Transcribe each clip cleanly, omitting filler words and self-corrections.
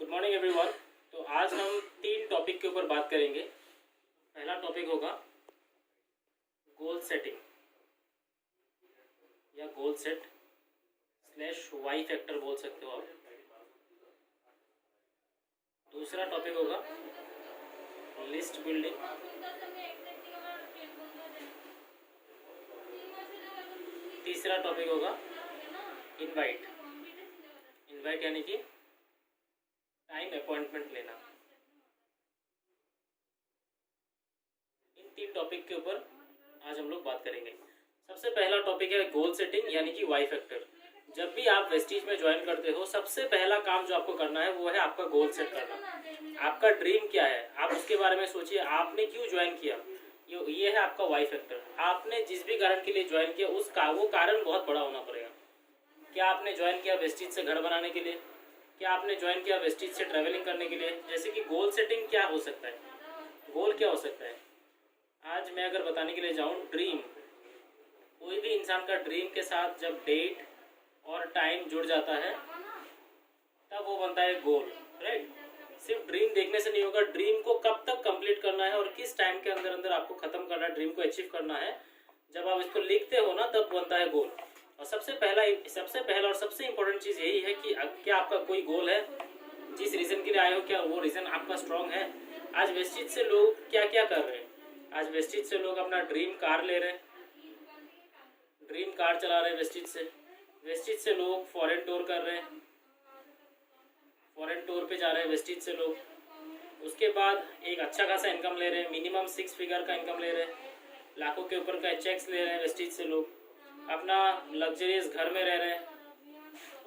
Good morning everyone. तो आज हम 3 टॉपिक के ऊपर बात करेंगे। पहला टॉपिक होगा गोल सेटिंग या goal set slash Y factor बोल सकते हो आप। दूसरा टॉपिक होगा लिस्ट बिल्डिंग। तीसरा टॉपिक होगा इनवाइट। इनवाइट यानी कि टाइम अपॉइंटमेंट लेना। इन 3 टॉपिक के ऊपर आज हम लोग बात करेंगे। सबसे पहला टॉपिक है गोल सेटिंग यानी कि वाई फैक्टर। जब भी आप वेस्टीज में ज्वाइन करते हो सबसे पहला काम जो आपको करना है वो है आपका गोल सेट करना। आपका ड्रीम क्या है आप उसके बारे में सोचिए। आपने क्यों ज्वाइन किया, ये है आपका वाई फैक्टर। आपने जिस भी कारण के लिए ज्वाइन किया वो कारण बहुत बड़ा होना पड़ेगा। क्या आपने ज्वाइन किया वेस्टीज से घर बनाने के लिए, क्या आपने ज्वाइन किया वेस्टीज से ट्रैवलिंग करने के लिए। जैसे कि गोल सेटिंग क्या हो सकता है, गोल क्या हो सकता है। आज मैं अगर बताने के लिए जाऊँ, ड्रीम, कोई भी इंसान का ड्रीम के साथ जब डेट और टाइम जुड़ जाता है तब वो बनता है गोल, राइट। सिर्फ ड्रीम देखने से नहीं होगा, ड्रीम को कब तक कंप्लीट करना है और किस टाइम के अंदर अंदर आपको खत्म करना है, ड्रीम को अचीव करना है, जब आप इसको लिखते हो ना तब बनता है गोल। और सबसे पहला और सबसे इम्पोर्टेंट चीज़ यही है कि क्या आपका कोई गोल है, जिस रीज़न के लिए आए हो क्या वो रीज़न आपका स्ट्रॉन्ग है। आज वेस्टीज से लोग क्या क्या कर रहे हैं, आज वेस्टीज से लोग अपना ड्रीम कार ले रहे हैं, ड्रीम कार चला रहे हैं वेस्टीज से लोग फॉरेन टूर कर रहे हैं, फॉरेन टूर पे जा रहे हैं वेस्टीज से लोग। उसके बाद एक अच्छा खासा इनकम ले रहे हैं, मिनिमम 6 फिगर का इनकम ले रहे हैं, लाखों के ऊपर का चेक्स ले रहे हैं वेस्टीज से लोग, अपना लग्जरियस घर में रह रहे हैं।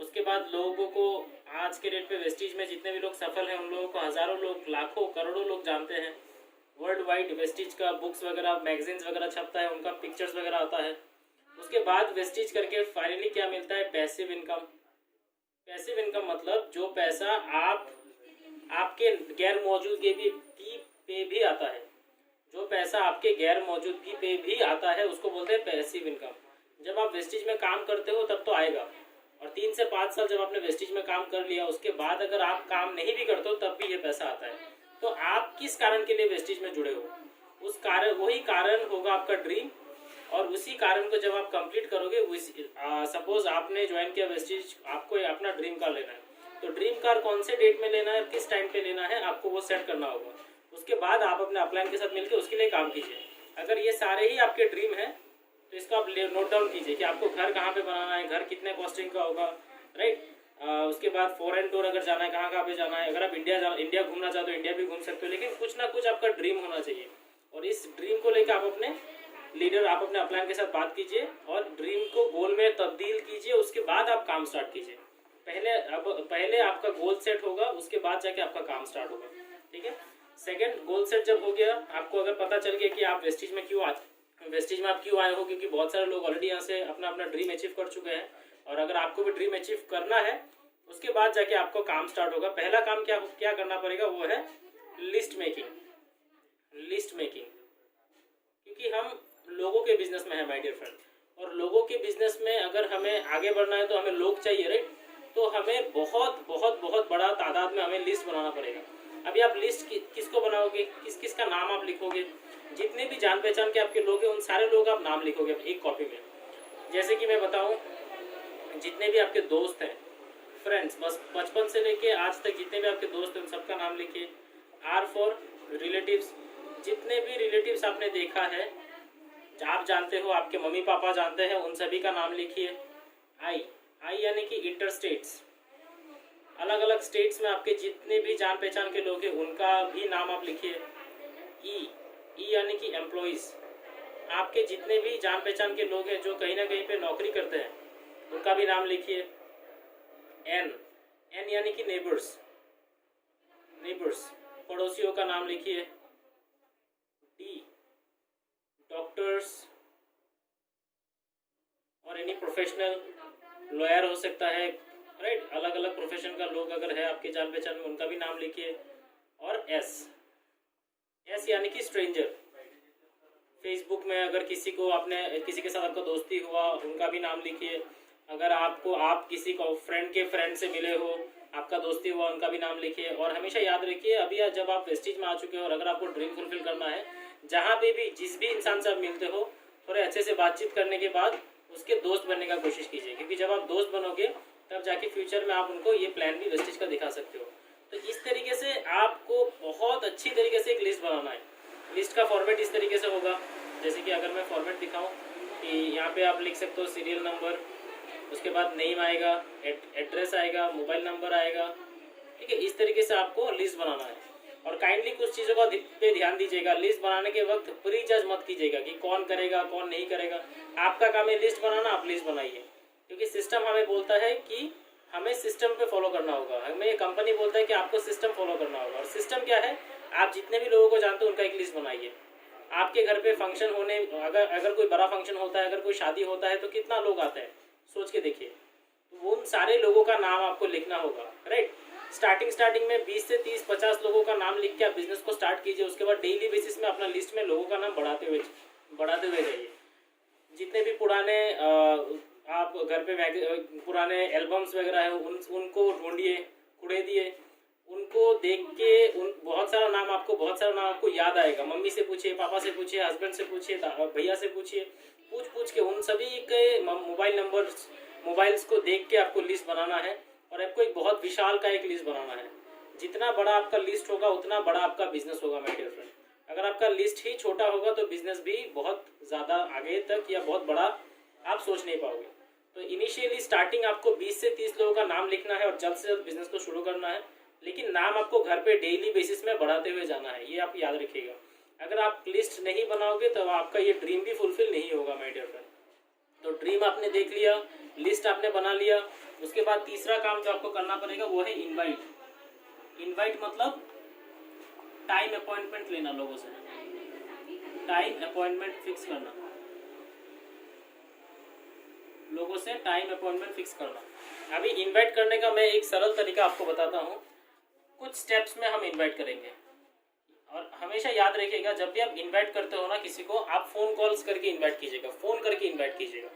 उसके बाद लोगों को आज के डेट पे वेस्टीज में जितने भी लोग सफल हैं उन लोगों को हज़ारों लोग, लाखों, करोड़ों लोग जानते हैं। वर्ल्ड वाइड वेस्टीज का बुक्स वगैरह, मैगजीन्स वगैरह छपता है, उनका पिक्चर्स वगैरह आता है। उसके बाद वेस्टीज करके फाइनली क्या मिलता है, पैसिव इनकम। पैसिव इनकम मतलब जो पैसा आपके गैर मौजूदगी पे भी आता है, जो पैसा आपके गैर मौजूदगी पे भी आता है उसको बोलते हैं पैसिव इनकम। जब आप वेस्टीज में काम करते हो तब तो आएगा, और 3 से 5 साल जब आपने वेस्टीज में काम कर लिया उसके बाद अगर आप काम नहीं भी करते हो तब भी ये पैसा आता है। तो आप किस कारण के लिए वेस्टीज में जुड़े हो, उस कारण, वही कारण होगा आपका ड्रीम। और उसी कारण को जब आप कंप्लीट करोगे, सपोज आपने ज्वाइन किया वेस्टीज, आपको अपना ड्रीम कार लेना है, तो ड्रीम कार कौन से डेट में लेना है, किस टाइम पे लेना है, आपको वो सेट करना होगा। उसके बाद आप अपने अपलाइन के साथ मिलकर उसके लिए काम कीजिए। अगर ये सारे ही आपके ड्रीम है तो इसको आप नोट डाउन कीजिए कि आपको घर कहाँ पे बनाना है, घर कितने कॉस्टिंग का होगा, राइट। उसके बाद फॉरेन टूर अगर जाना है कहाँ पे जाना है। अगर आप इंडिया घूमना चाहते हो इंडिया भी घूम सकते हो, लेकिन कुछ ना कुछ आपका ड्रीम होना चाहिए। और इस ड्रीम को लेकर आप अपने लीडर, आप अपने अपलाइन के साथ बात कीजिए और ड्रीम को गोल में तब्दील कीजिए। उसके बाद आप काम स्टार्ट कीजिए। पहले आपका गोल सेट होगा, उसके बाद जाके आपका काम स्टार्ट होगा, ठीक है। सेकंड, गोल सेट जब हो गया, आपको अगर पता चल गया कि आप वेस्टीज में आप क्यों आए हो, क्योंकि बहुत सारे लोग ऑलरेडी यहाँ से अपना ड्रीम अचीव कर चुके हैं, और अगर आपको भी ड्रीम अचीव करना है उसके बाद जाके आपको काम स्टार्ट होगा। पहला काम क्या करना पड़ेगा, वो है लिस्ट मेकिंग। क्योंकि हम लोगों के बिजनेस में है माय डियर फ्रेंड, और लोगों के बिजनेस में अगर हमें आगे बढ़ना है तो हमें लोग चाहिए, राइट। तो हमें बहुत बहुत बहुत बड़ा तादाद में हमें लिस्ट बनाना पड़ेगा। अभी आप लिस्ट किसको बनाओगे, किस का नाम आप लिखोगे, जितने भी जान पहचान के आपके लोग हैं उन सारे लोग आप नाम लिखोगे एक कॉपी में। जैसे कि मैं बताऊं, जितने भी आपके दोस्त हैं, फ्रेंड्स, बस बचपन से लेके आज तक जितने भी आपके दोस्त हैं उन सबका नाम लिखिए। आर फॉर रिलेटिव्स, जितने भी रिलेटिव्स आपने देखा है, आप जानते हो, आपके मम्मी पापा जानते हैं, उन सभी का नाम लिखिए। आई यानी कि इंटर स्टेट्स, अलग अलग स्टेट्स में आपके जितने भी जान पहचान के लोग हैं उनका भी नाम आप लिखिए। ई यानी कि एम्प्लॉइज, आपके जितने भी जान पहचान के लोग हैं जो कहीं ना कहीं पे नौकरी करते हैं उनका भी नाम लिखिए। एन यानी कि नेबर्स, पड़ोसियों का नाम लिखिए। डी, डॉक्टर्स और एनी प्रोफेशनल, लॉयर हो सकता है, राइट। अलग अलग प्रोफेशन का लोग अगर है आपके जान पहचान में उनका भी नाम लिखिए। और एस यानी कि स्ट्रेंजर, फेसबुक में अगर किसी के साथ आपका दोस्ती हुआ उनका भी नाम लिखिए। अगर आप किसी को फ्रेंड से मिले हो आपका दोस्ती हुआ उनका भी नाम लिखिए। और हमेशा याद रखिए, अभी जब आप वेस्टिज में आ चुके हो और अगर आपको ड्रीम फुलफिल करना है, जहाँ पे भी जिस भी इंसान से आप मिलते हो, थोड़े अच्छे से बातचीत करने के बाद उसके दोस्त बनने का कोशिश कीजिए, क्योंकि जब आप दोस्त बनोगे तब जाके फ्यूचर में आप उनको ये प्लान भी वेस्टिज का दिखा सकते हो। तो इस तरीके से आपको बहुत अच्छी तरीके से एक लिस्ट बनाना है। लिस्ट का फॉर्मेट इस तरीके से होगा, जैसे कि अगर मैं फॉर्मेट दिखाऊं कि यहाँ पे आप लिख सकते हो सीरियल नंबर, उसके बाद नेम आएगा, एड्रेस आएगा, मोबाइल नंबर आएगा, ठीक है। इस तरीके से आपको लिस्ट बनाना है। और काइंडली कुछ चीज़ों का पे ध्यान दीजिएगा, लिस्ट बनाने के वक्त प्री जज मत कीजिएगा कि कौन करेगा कौन नहीं करेगा। आपका काम है लिस्ट बनाना, आप लिस्ट बनाइए, क्योंकि सिस्टम हमें बोलता है कि हमें सिस्टम पे फॉलो करना होगा। हमें ये कंपनी बोलता है कि आपको सिस्टम फॉलो करना होगा। और सिस्टम क्या है, आप जितने भी लोगों को जानते हो उनका एक लिस्ट बनाइए। आपके घर पे फंक्शन होने, अगर कोई बड़ा फंक्शन होता है, अगर कोई शादी होता है, तो कितना लोग आते हैं सोच के देखिए। उन सारे लोगों का नाम आपको लिखना होगा, राइट। स्टार्टिंग में 20 से 30-50 लोगों का नाम लिख के आप बिजनेस को स्टार्ट कीजिए। उसके बाद डेली बेसिस में अपना लिस्ट में लोगों का नाम बढ़ाते हुए जाइए। जितने भी पुराने आप घर पे पुराने एल्बम्स वगैरह है उनको ढूंढिए, खुड़ेदिए, उनको देख के बहुत सारा नाम आपको याद आएगा। मम्मी से पूछिए, पापा से पूछिए, हस्बैंड से पूछिए, भैया से पूछिए, पूछ के उन सभी के मोबाइल्स को देख के आपको लिस्ट बनाना है। और आपको एक बहुत विशाल का एक लिस्ट बनाना है। जितना बड़ा आपका लिस्ट होगा उतना बड़ा आपका बिजनेस होगा माय डियर फ्रेंड। अगर आपका लिस्ट ही छोटा होगा तो बिजनेस भी बहुत ज़्यादा आगे तक या बहुत बड़ा आप सोच नहीं पाओगे। तो इनिशियली स्टार्टिंग आपको 20 से 30 लोगों का नाम लिखना है और जल्द से जल्द बिजनेस को शुरू करना है। लेकिन नाम आपको घर पे डेली बेसिस में बढ़ाते हुए जाना है, ये आप याद रखिएगा। अगर आप लिस्ट नहीं बनाओगे तो आपका ये ड्रीम भी फुलफिल नहीं होगा माय डियर फ्रेंड। तो ड्रीम आपने देख लिया, लिस्ट आपने बना लिया। उसके बाद तीसरा काम जो आपको करना पड़ेगा वो है इनवाइट मतलब टाइम अपॉइंटमेंट लेना लोगों से, टाइम अपॉइंटमेंट फिक्स करना, लोगों से टाइम अपॉइंटमेंट फिक्स करना। अभी इनवाइट करने का मैं एक सरल तरीका आपको बताता हूँ। कुछ स्टेप्स में हम इनवाइट करेंगे। और हमेशा याद रखिएगा, जब भी आप इनवाइट करते हो ना किसी को, आप फ़ोन कॉल्स करके इनवाइट कीजिएगा, फ़ोन करके इनवाइट कीजिएगा।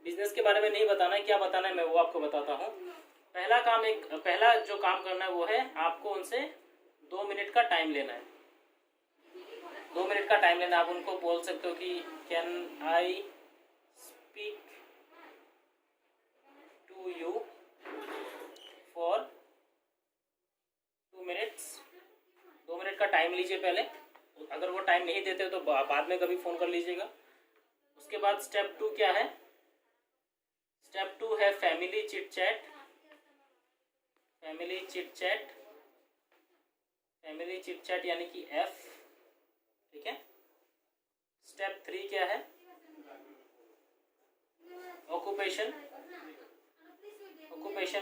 बिजनेस के बारे में नहीं बताना है, क्या बताना है मैं वो आपको बताता हूँ। पहला जो काम करना है वो है आपको उनसे 2 मिनट का टाइम लेना है। 2 मिनट का टाइम लेना। आप उनको बोल सकते हो कि can I speak to you for 2 minutes. 2 minute का टाइम लीजिए पहले। अगर वो टाइम नहीं देते तो बाद में कभी फ़ोन कर लीजिएगा। उसके बाद स्टेप 2 क्या है? स्टेप 2 है family chit chat. Family chit chat यानी कि F, ठीक है। स्टेप 3 क्या है? ऑक्यूपेशन,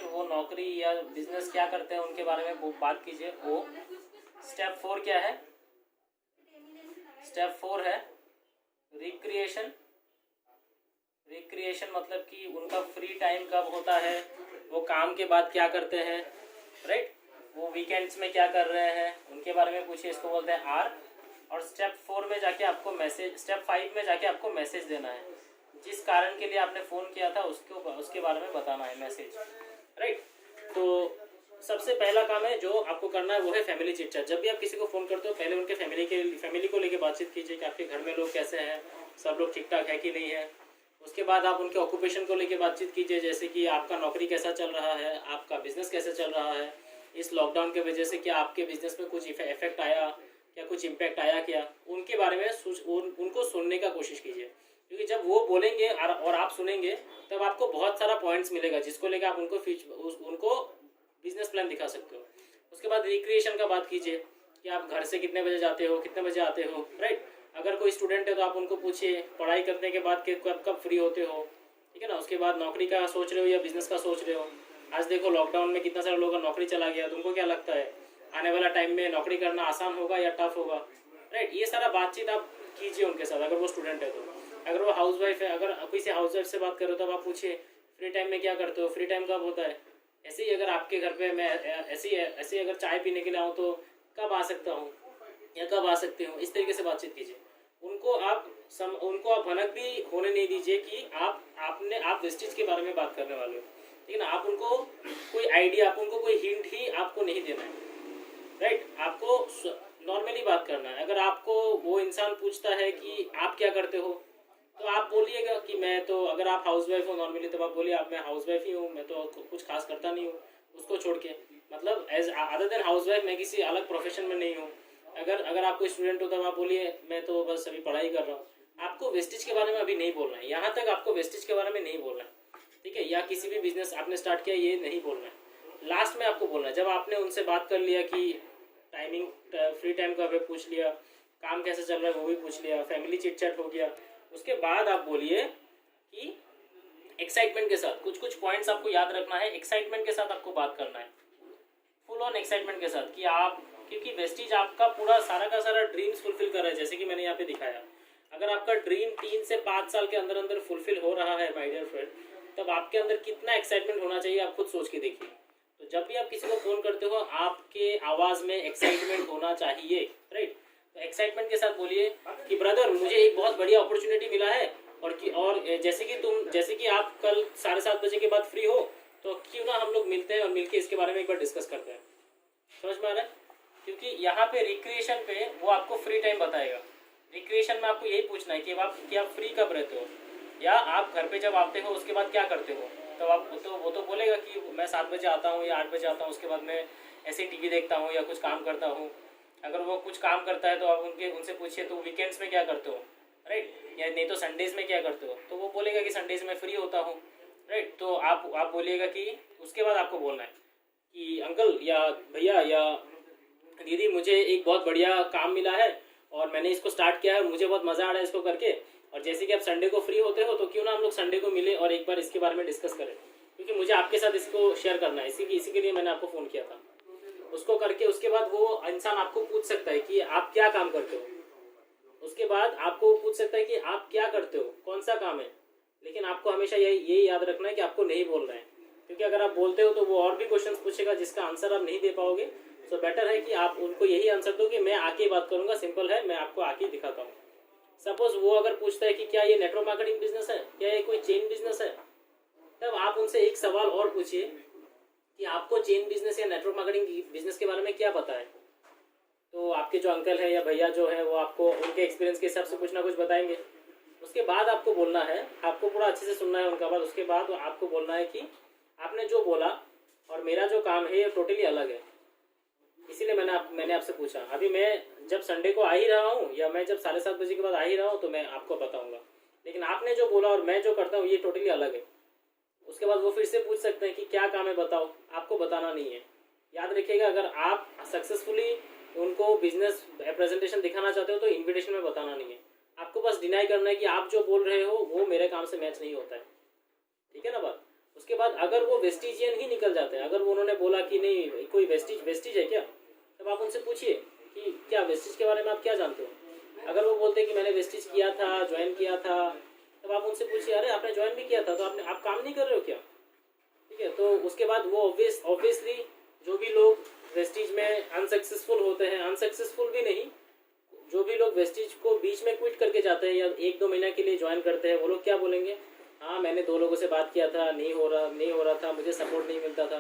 वो नौकरी या बिजनेस क्या करते हैं उनके बारे में वो बात कीजिए, वो। स्टेप 4 क्या है? स्टेप 4 है रिक्रिएशन मतलब कि उनका फ्री टाइम कब होता है, वो काम के बाद क्या करते हैं, राइट, वो वीकेंड्स में क्या कर रहे हैं, उनके बारे में पूछिए। इसको बोलते हैं R। और स्टेप 4 में जाके आपको स्टेप 5 में जाके आपको मैसेज देना है। जिस कारण के लिए आपने फ़ोन किया था उसके बारे में बताना है, मैसेज, राइट। तो सबसे पहला काम है जो आपको करना है वो है फैमिली चिट चैट। जब भी आप किसी को फ़ोन करते हो पहले उनके फैमिली को लेके बातचीत कीजिए कि आपके घर में लोग कैसे हैं, सब लोग ठीक ठाक है कि नहीं है। उसके बाद आप उनके ऑक्यूपेशन को लेके बातचीत कीजिए, जैसे कि आपका नौकरी कैसा चल रहा है, आपका बिजनेस कैसे चल रहा है, इस लॉकडाउन की वजह से क्या आपके बिजनेस में कुछ इफेक्ट आया, क्या कुछ इम्पैक्ट आया क्या, उनके बारे में उनको सुनने का कोशिश कीजिए। क्योंकि जब वो बोलेंगे और आप सुनेंगे तब आपको बहुत सारा पॉइंट्स मिलेगा जिसको लेकर आप उनको बिजनेस प्लान दिखा सकते हो। उसके बाद रिक्रिएशन का बात कीजिए कि आप घर से कितने बजे जाते हो, कितने बजे आते हो, राइट। अगर कोई स्टूडेंट है तो आप उनको पूछिए पढ़ाई करने के बाद कब फ्री होते हो, ठीक है ना। उसके बाद नौकरी का सोच रहे हो या बिजनेस का सोच रहे हो। आज देखो लॉकडाउन में कितना सारा लोगों का नौकरी चला गया, तुमको क्या लगता है आने वाला टाइम में नौकरी करना आसान होगा या टफ होगा, राइट। ये सारा बातचीत आप कीजिए उनके साथ, अगर वो स्टूडेंट है तो। अगर वो हाउस वाइफ है, अगर किसी हाउस वाइफ से बात करो तब आप पूछिए फ्री टाइम में क्या करते हो, फ्री टाइम कब होता है। ऐसे ही अगर आपके घर पे मैं ऐसे अगर चाय पीने के लिए आऊँ तो कब आ सकता हूँ या कब आ सकते हो, इस तरीके से बातचीत कीजिए। उनको आप भनक भी होने नहीं दीजिए कि आप वेस्टेज के बारे में बात करने वाले हो। लेकिन आप उनको कोई आइडिया, आप उनको कोई हिंट ही आपको नहीं देना है, राइट। आपको नॉर्मली बात करना है। अगर आपको वो इंसान पूछता है कि आप क्या करते हो, तो आप बोलिएगा कि मैं तो, अगर आप हाउस वाइफ हो नॉर्मली, तो आप बोलिए आप मैं हाउस वाइफ ही हूँ, मैं तो कुछ खास करता नहीं हूँ उसको छोड़ के, मतलब as other than house wife मैं किसी अलग प्रोफेशन में नहीं हूँ। अगर आप कोई स्टूडेंट हो तब आप बोलिए मैं तो बस अभी पढ़ाई कर रहा हूँ। आपको वेस्टेज के बारे में अभी नहीं बोलना है, यहाँ तक आपको वेस्टेज के बारे में नहीं बोलना है, ठीक है। या किसी भी बिजनेस आपने स्टार्ट किया ये नहीं बोलना है। लास्ट में आपको बोलना है, जब आपने उनसे बात कर लिया कि टाइमिंग, फ्री टाइम का भी पूछ लिया, काम कैसे चल रहा है वो भी पूछ लिया, फैमिली चिट चैट हो गया, उसके बाद आप बोलिए कि एक्साइटमेंट के साथ, कुछ कुछ पॉइंट्स आपको याद रखना है, एक्साइटमेंट के साथ आपको बात करना है, फुल ऑन एक्साइटमेंट के साथ कि आप, क्योंकि वेस्टीज आपका पूरा सारा का सारा ड्रीम्स फुलफिल कर रहा है, जैसे कि मैंने यहाँ पे दिखाया। अगर आपका ड्रीम 3 से 5 साल के अंदर अंदर फुलफिल हो रहा है माय डियर फ्रेंड, तब आपके अंदर कितना एक्साइटमेंट होना चाहिए आप खुद सोच के देखिए। तो जब भी आप किसी को फोन करते हो, आपके आवाज़ में एक्साइटमेंट होना चाहिए, राइट। तो एक्साइटमेंट के साथ बोलिए कि ब्रदर मुझे एक बहुत बढ़िया अपॉर्चुनिटी मिला है, और जैसे कि आप कल 7:30 बजे के बाद फ्री हो, तो क्यों ना हम लोग मिलते हैं और मिलके इसके बारे में एक बार डिस्कस करते हैं। समझ में आ रहा है? क्योंकि यहाँ पे रिक्रिएशन पे वो आपको फ्री टाइम बताएगा। रिक्रिएशन में आपको यही पूछना है कि आप फ्री कब रहते हो, या आप घर पे जब आते हो उसके बाद क्या करते हो। तो वो तो बोलेगा कि मैं 7 बजे आता हूँ या 8 बजे आता हूँ, उसके बाद मैं ऐसे टीवी देखता हूँ या कुछ काम करता हूँ। अगर वो कुछ काम करता है तो आप उनसे पूछिए तो वीकेंड्स में क्या करते हो, राइट, या नहीं तो संडेज़ में क्या करते हो, तो वो बोलेगा कि संडेज़ में फ्री होता हूँ, राइट। तो आप बोलिएगा कि उसके बाद आपको बोलना है कि अंकल या भैया या दीदी मुझे एक बहुत बढ़िया काम मिला है और मैंने इसको स्टार्ट किया है और मुझे बहुत मज़ा आ रहा है इसको करके, और जैसे कि आप संडे को फ्री होते हो तो क्यों ना हम लोग संडे को मिले और एक बार इसके बारे में डिस्कस करें, क्योंकि मुझे आपके साथ इसको शेयर करना है, इसी के लिए मैंने आपको फ़ोन किया था। उसको करके उसके बाद वो इंसान आपको पूछ सकता है कि आप क्या काम करते हो, उसके बाद आपको पूछ सकता है कि आप क्या करते हो, कौन सा काम है। लेकिन आपको हमेशा यही याद रखना है कि आपको नहीं बोलना है, क्योंकि अगर आप बोलते हो तो वो और भी क्वेश्चन पूछेगा जिसका आंसर आप नहीं दे पाओगे। तो बेटर है कि आप उनको यही आंसर दो कि मैं आके बात करूंगा, सिंपल है, मैं आपको आके दिखाता हूँ। सपोज वो अगर पूछता है कि क्या ये नेटवर्क मार्केटिंग बिजनेस है, क्या ये कोई चेन बिजनेस है, तब आप उनसे एक सवाल और पूछिए कि आपको चेन बिजनेस या नेटवर्क मार्केटिंग बिजनेस के बारे में क्या पता है। तो आपके जो अंकल है या भैया जो है वो आपको उनके एक्सपीरियंस के हिसाब से कुछ ना कुछ बताएंगे। उसके बाद आपको बोलना है, आपको पूरा अच्छे से सुनना है उनका बात। उसके बाद आपको बोलना है कि आपने जो बोला और मेरा जो काम है ये टोटली अलग है, इसीलिए मैंने आपसे पूछा। अभी मैं जब संडे को आ ही रहा हूँ या मैं जब 7:30 बजे के बाद आ ही रहा हूँ तो मैं आपको बताऊँगा, लेकिन आपने जो बोला और मैं जो करता हूँ ये टोटली अलग है। उसके बाद वो फिर से पूछ सकते हैं कि क्या काम है बताओ, आपको बताना नहीं है। याद रखिएगा, अगर आप सक्सेसफुली उनको बिजनेस प्रेजेंटेशन दिखाना चाहते हो तो इन्विटेशन में बताना नहीं है, आपको बस डिनाई करना है कि आप जो बोल रहे हो वो मेरे काम से मैच नहीं होता है, ठीक है ना बात। उसके बाद अगर वो वेस्टिजियन ही निकल जाते हैं, अगर वो उन्होंने बोला कि नहीं कोई वेस्टिज है क्या, तब आप उनसे पूछिए कि क्या वेस्टिज के बारे में आप क्या जानते हो। अगर वो बोलते हैं कि मैंने वेस्टिज किया था, ज्वाइन किया था, तब आप उनसे पूछिए अरे आपने ज्वाइन भी किया था तो आप काम नहीं कर रहे हो क्या, ठीक है। तो उसके बाद वो ऑब्वियसली जो भी लोग वेस्टिज में अनसक्सेसफुल होते हैं, अनसक्सेसफुल भी नहीं, जो भी लोग वेस्टिज को बीच में क्विट करके जाते हैं या 1-2 महीना के लिए ज्वाइन करते हैं, वो लोग क्या बोलेंगे, हाँ मैंने 2 लोगों से बात किया था, नहीं हो रहा था, मुझे सपोर्ट नहीं मिलता था,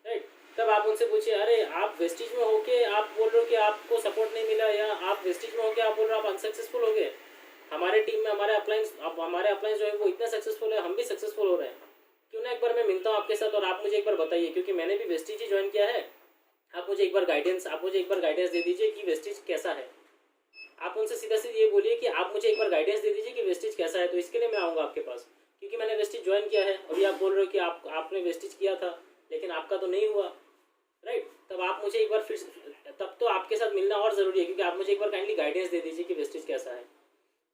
राइट। तब आप उनसे पूछिए अरे आप वेस्टिज में होके आप बोल रहे हो कि आपको सपोर्ट नहीं मिला, या आप वेस्टिज में होके आप बोल रहे हो आप अनसक्सेसफुल हो गए। हमारे टीम में हमारे अपलाइंस जो है वो इतना सक्सेसफुल है, हम भी सक्सेसफुल हो रहे हैं, क्यों ना एक बार मैं मिलता हूँ आपके साथ और आप मुझे एक बार बताइए, क्योंकि मैंने भी वेस्टिज ही ज्वाइन किया है। आप मुझे एक बार गाइडेंस दे दीजिए कि वेस्टिज कैसा है। आप उनसे सीधा सीधा ये बोलिए कि आप मुझे एक बार गाइडेंस दे दीजिए कि वेस्टिज कैसा है, तो इसके लिए मैं आऊँगा आपके पास, क्योंकि मैंने वेस्टिज ज्वाइन किया है। अभी आप बोल रहे हो कि आपने वेस्टिज किया था लेकिन आपका तो नहीं हुआ, राइट। तब आप मुझे एक बार फिर, तब तो आपके साथ मिलना और ज़रूरी है, क्योंकि आप मुझे एक बार काइंडली गाइडेंस दे दीजिए कि वेस्टिज कैसा है।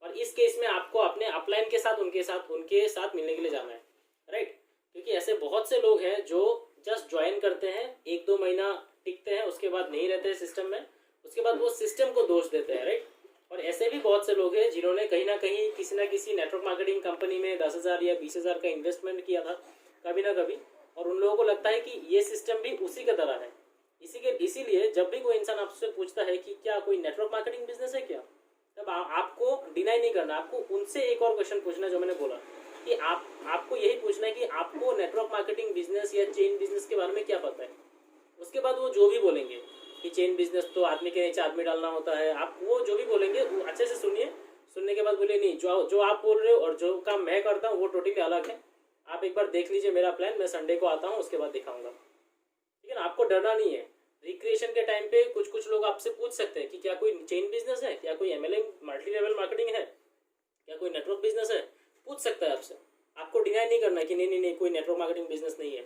और इस केस में आपको अपने अपलाइन के साथ उनके साथ मिलने के लिए जाना है, राइट। क्योंकि ऐसे बहुत से लोग हैं जो जस्ट ज्वाइन करते हैं, 1-2 महीना टिकते हैं, उसके बाद नहीं रहते हैं सिस्टम में, उसके बाद वो सिस्टम को दोष देते हैं, राइट। और ऐसे भी बहुत से लोग हैं जिन्होंने कहीं ना कहीं किसी ना किसी नेटवर्क मार्केटिंग कंपनी में 10,000 या 20,000 का इन्वेस्टमेंट किया था कभी ना कभी, और उन लोगों को लगता है कि ये सिस्टम भी उसी की तरह है। इसीलिए जब भी कोई इंसान आपसे पूछता है कि क्या कोई नेटवर्क मार्केटिंग बिजनेस है क्या, तब आपको डिनाई नहीं करना, आपको उनसे एक और क्वेश्चन पूछना जो मैंने बोला कि आपको यही पूछना है कि आपको नेटवर्क मार्केटिंग बिजनेस या चेन बिजनेस के बारे में क्या पता है। उसके बाद वो जो भी बोलेंगे कि चेन बिजनेस तो आदमी के नीचे आदमी डालना होता है, आप वो जो भी बोलेंगे वो अच्छे से सुनिए। सुनने के बाद बोलिए नहीं, जो आप बोल रहे हो और जो काम मैं करता हूँ वो टोटली अलग है। आप एक बार देख लीजिए मेरा प्लान, मैं संडे को आता हूँ, उसके बाद दिखाऊंगा। ठीक है ना, आपको डरना नहीं है। रिक्रिएशन के टाइम पे कुछ लोग आपसे पूछ सकते हैं कि क्या कोई चेन बिजनेस है, क्या कोई MLM मल्टी लेवल मार्केटिंग है, क्या कोई नेटवर्क बिजनेस है, पूछ सकता है आपसे। आपको डिनाई नहीं करना है कि नहीं कोई नेटवर्क मार्केटिंग बिजनेस नहीं है,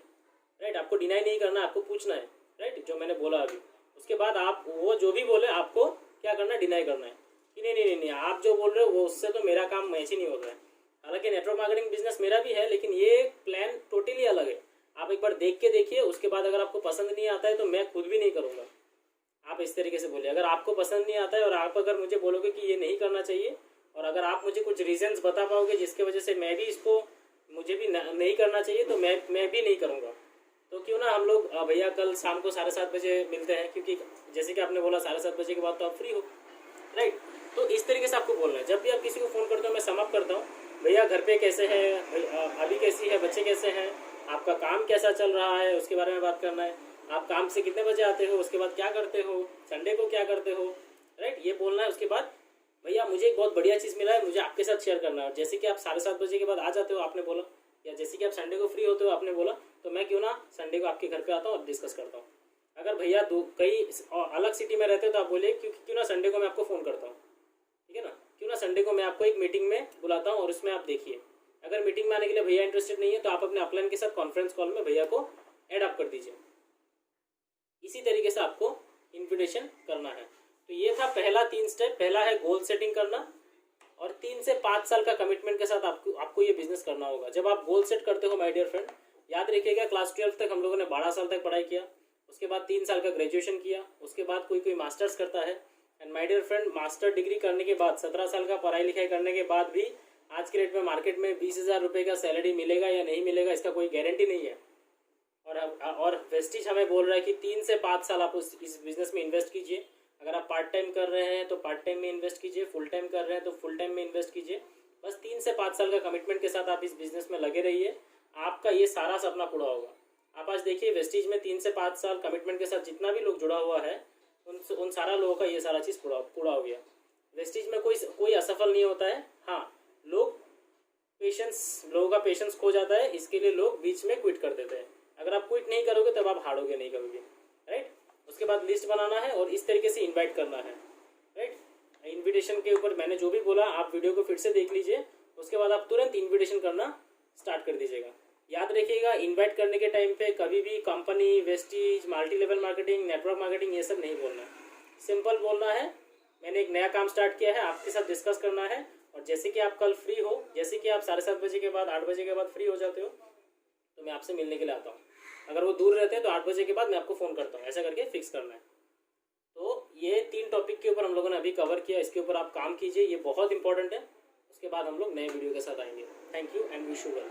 राइट। आपको डिनाई नहीं करना, आपको पूछना है, राइट, जो मैंने बोला अभी। उसके बाद आप वो जो भी बोले आपको क्या करना है, डिनाई करना है कि नहीं आप जो बोल रहे हो वो उससे तो मेरा काम मैच ही नहीं हो रहा है। हालांकि नेटवर्क मार्केटिंग बिजनेस मेरा भी है, लेकिन ये प्लान टोटली अलग है। आप एक बार देख के देखिए, उसके बाद अगर आपको पसंद नहीं आता है तो मैं खुद भी नहीं करूँगा। आप इस तरीके से बोलिए, अगर आपको पसंद नहीं आता है और आप अगर मुझे बोलोगे कि ये नहीं करना चाहिए, और अगर आप मुझे कुछ रीजंस बता पाओगे जिसके वजह से मैं भी इसको मुझे भी नहीं करना चाहिए, तो मैं भी नहीं करूँगा। तो क्यों ना हम लोग भैया कल शाम को 7:30 बजे मिलते हैं, क्योंकि जैसे कि आपने बोला 7:30 बजे के बाद तो आप फ्री हो, राइट। तो इस तरीके से आपको बोलना है। जब भी आप किसी को फ़ोन करते हो मैं समाप्त करता हूँ, भैया घर पे कैसे है, अभी कैसी है, बच्चे कैसे हैं, आपका काम कैसा चल रहा है, उसके बारे में बात करना है। आप काम से कितने बजे आते हो, उसके बाद क्या करते हो, संडे को क्या करते हो, राइट, ये बोलना है। उसके बाद भैया मुझे एक बहुत बढ़िया चीज़ मिला है, मुझे आपके साथ शेयर करना है। जैसे कि आप 7:30 बजे के बाद आ जाते हो आपने बोला, या जैसे कि आप संडे को फ्री होते हो आपने बोला, तो मैं क्यों ना संडे को आपके घर पे आता हूँ और डिस्कस करता हूँ। अगर भैया कई अलग सिटी में रहते हो तो आप बोलिए क्यों ना संडे को मैं आपको फ़ोन करता हूँ, ठीक है ना, क्यों ना संडे को मैं आपको एक मीटिंग में बुलाता हूँ और उसमें आप देखिए। अगर मीटिंग में आने के लिए भैया इंटरेस्टेड नहीं है तो आप अपने अपलाइन के साथ कॉन्फ्रेंस कॉल में भैया को ऐड अप कर दीजिए। इसी तरीके से आपको इन्विटेशन करना है। तो ये था पहला 3 स्टेप। पहला है गोल सेटिंग करना, और 3 से 5 साल का कमिटमेंट के साथ आपको ये बिजनेस करना होगा। जब आप गोल सेट करते हो माय डियर फ्रेंड, याद रखिएगा क्लास 12 तक हम लोगों ने 12 साल तक पढ़ाई किया, उसके बाद 3 साल का ग्रेजुएशन किया, उसके बाद कोई मास्टर्स करता है। And my dear friend, master degree करने के बाद 17 साल का पढ़ाई लिखाई करने के बाद भी आज के रेट में मार्केट में 20,000 रुपये का सैलरी मिलेगा या नहीं मिलेगा इसका कोई गारंटी नहीं है। और वेस्टिज हमें बोल रहा है कि 3 से 5 साल आप इस बिजनेस में इन्वेस्ट कीजिए। अगर आप पार्ट टाइम कर रहे हैं तो पार्ट टाइम में इन्वेस्ट कीजिए, फुल टाइम कर रहे हैं तो फुल टाइम में इन्वेस्ट कीजिए। बस 3 से 5 साल का कमिटमेंट के साथ आप इस बिजनेस में लगे रहिए, आपका ये सारा सपना पूरा होगा। आप आज देखिए वेस्टिज में 3 से 5 साल कमिटमेंट के साथ जितना भी लोग जुड़ा हुआ है उन सारा लोगों का ये सारा चीज़ पूरा हो गया। वेस्टिज में कोई असफल नहीं होता है। हाँ, लोगों का पेशेंस खो जाता है, इसके लिए लोग बीच में क्विट कर देते हैं। अगर आप क्विट नहीं करोगे तब आप हारोगे नहीं कभी भी, राइट। उसके बाद लिस्ट बनाना है और इस तरीके से इनवाइट करना है, राइट। इनविटेशन के ऊपर मैंने जो भी बोला आप वीडियो को फिर से देख लीजिए, उसके बाद आप तुरंत इनविटेशन करना स्टार्ट कर दीजिएगा। याद रखिएगा इनवाइट करने के टाइम पे कभी भी company, Vestige, multi level marketing, network marketing ये सब नहीं बोलना है। सिंपल बोलना है मैंने एक नया काम स्टार्ट किया है, आपके साथ डिस्कस करना है। और जैसे कि आप कल फ्री हो, जैसे कि आप 7:30 बजे के बाद 8 बजे के बाद फ्री हो जाते हो तो मैं आपसे मिलने के लिए आता हूँ। अगर वो दूर रहते हैं तो 8 बजे के बाद मैं आपको फ़ोन करता हूँ, ऐसा करके फिक्स करना है। तो ये 3 टॉपिक के ऊपर हम लोगों ने अभी कवर किया, इसके ऊपर आप काम कीजिए, ये बहुत इंपॉर्टेंट है। उसके बाद हम लोग नए वीडियो के साथ आएंगे। Thank you and wish you well.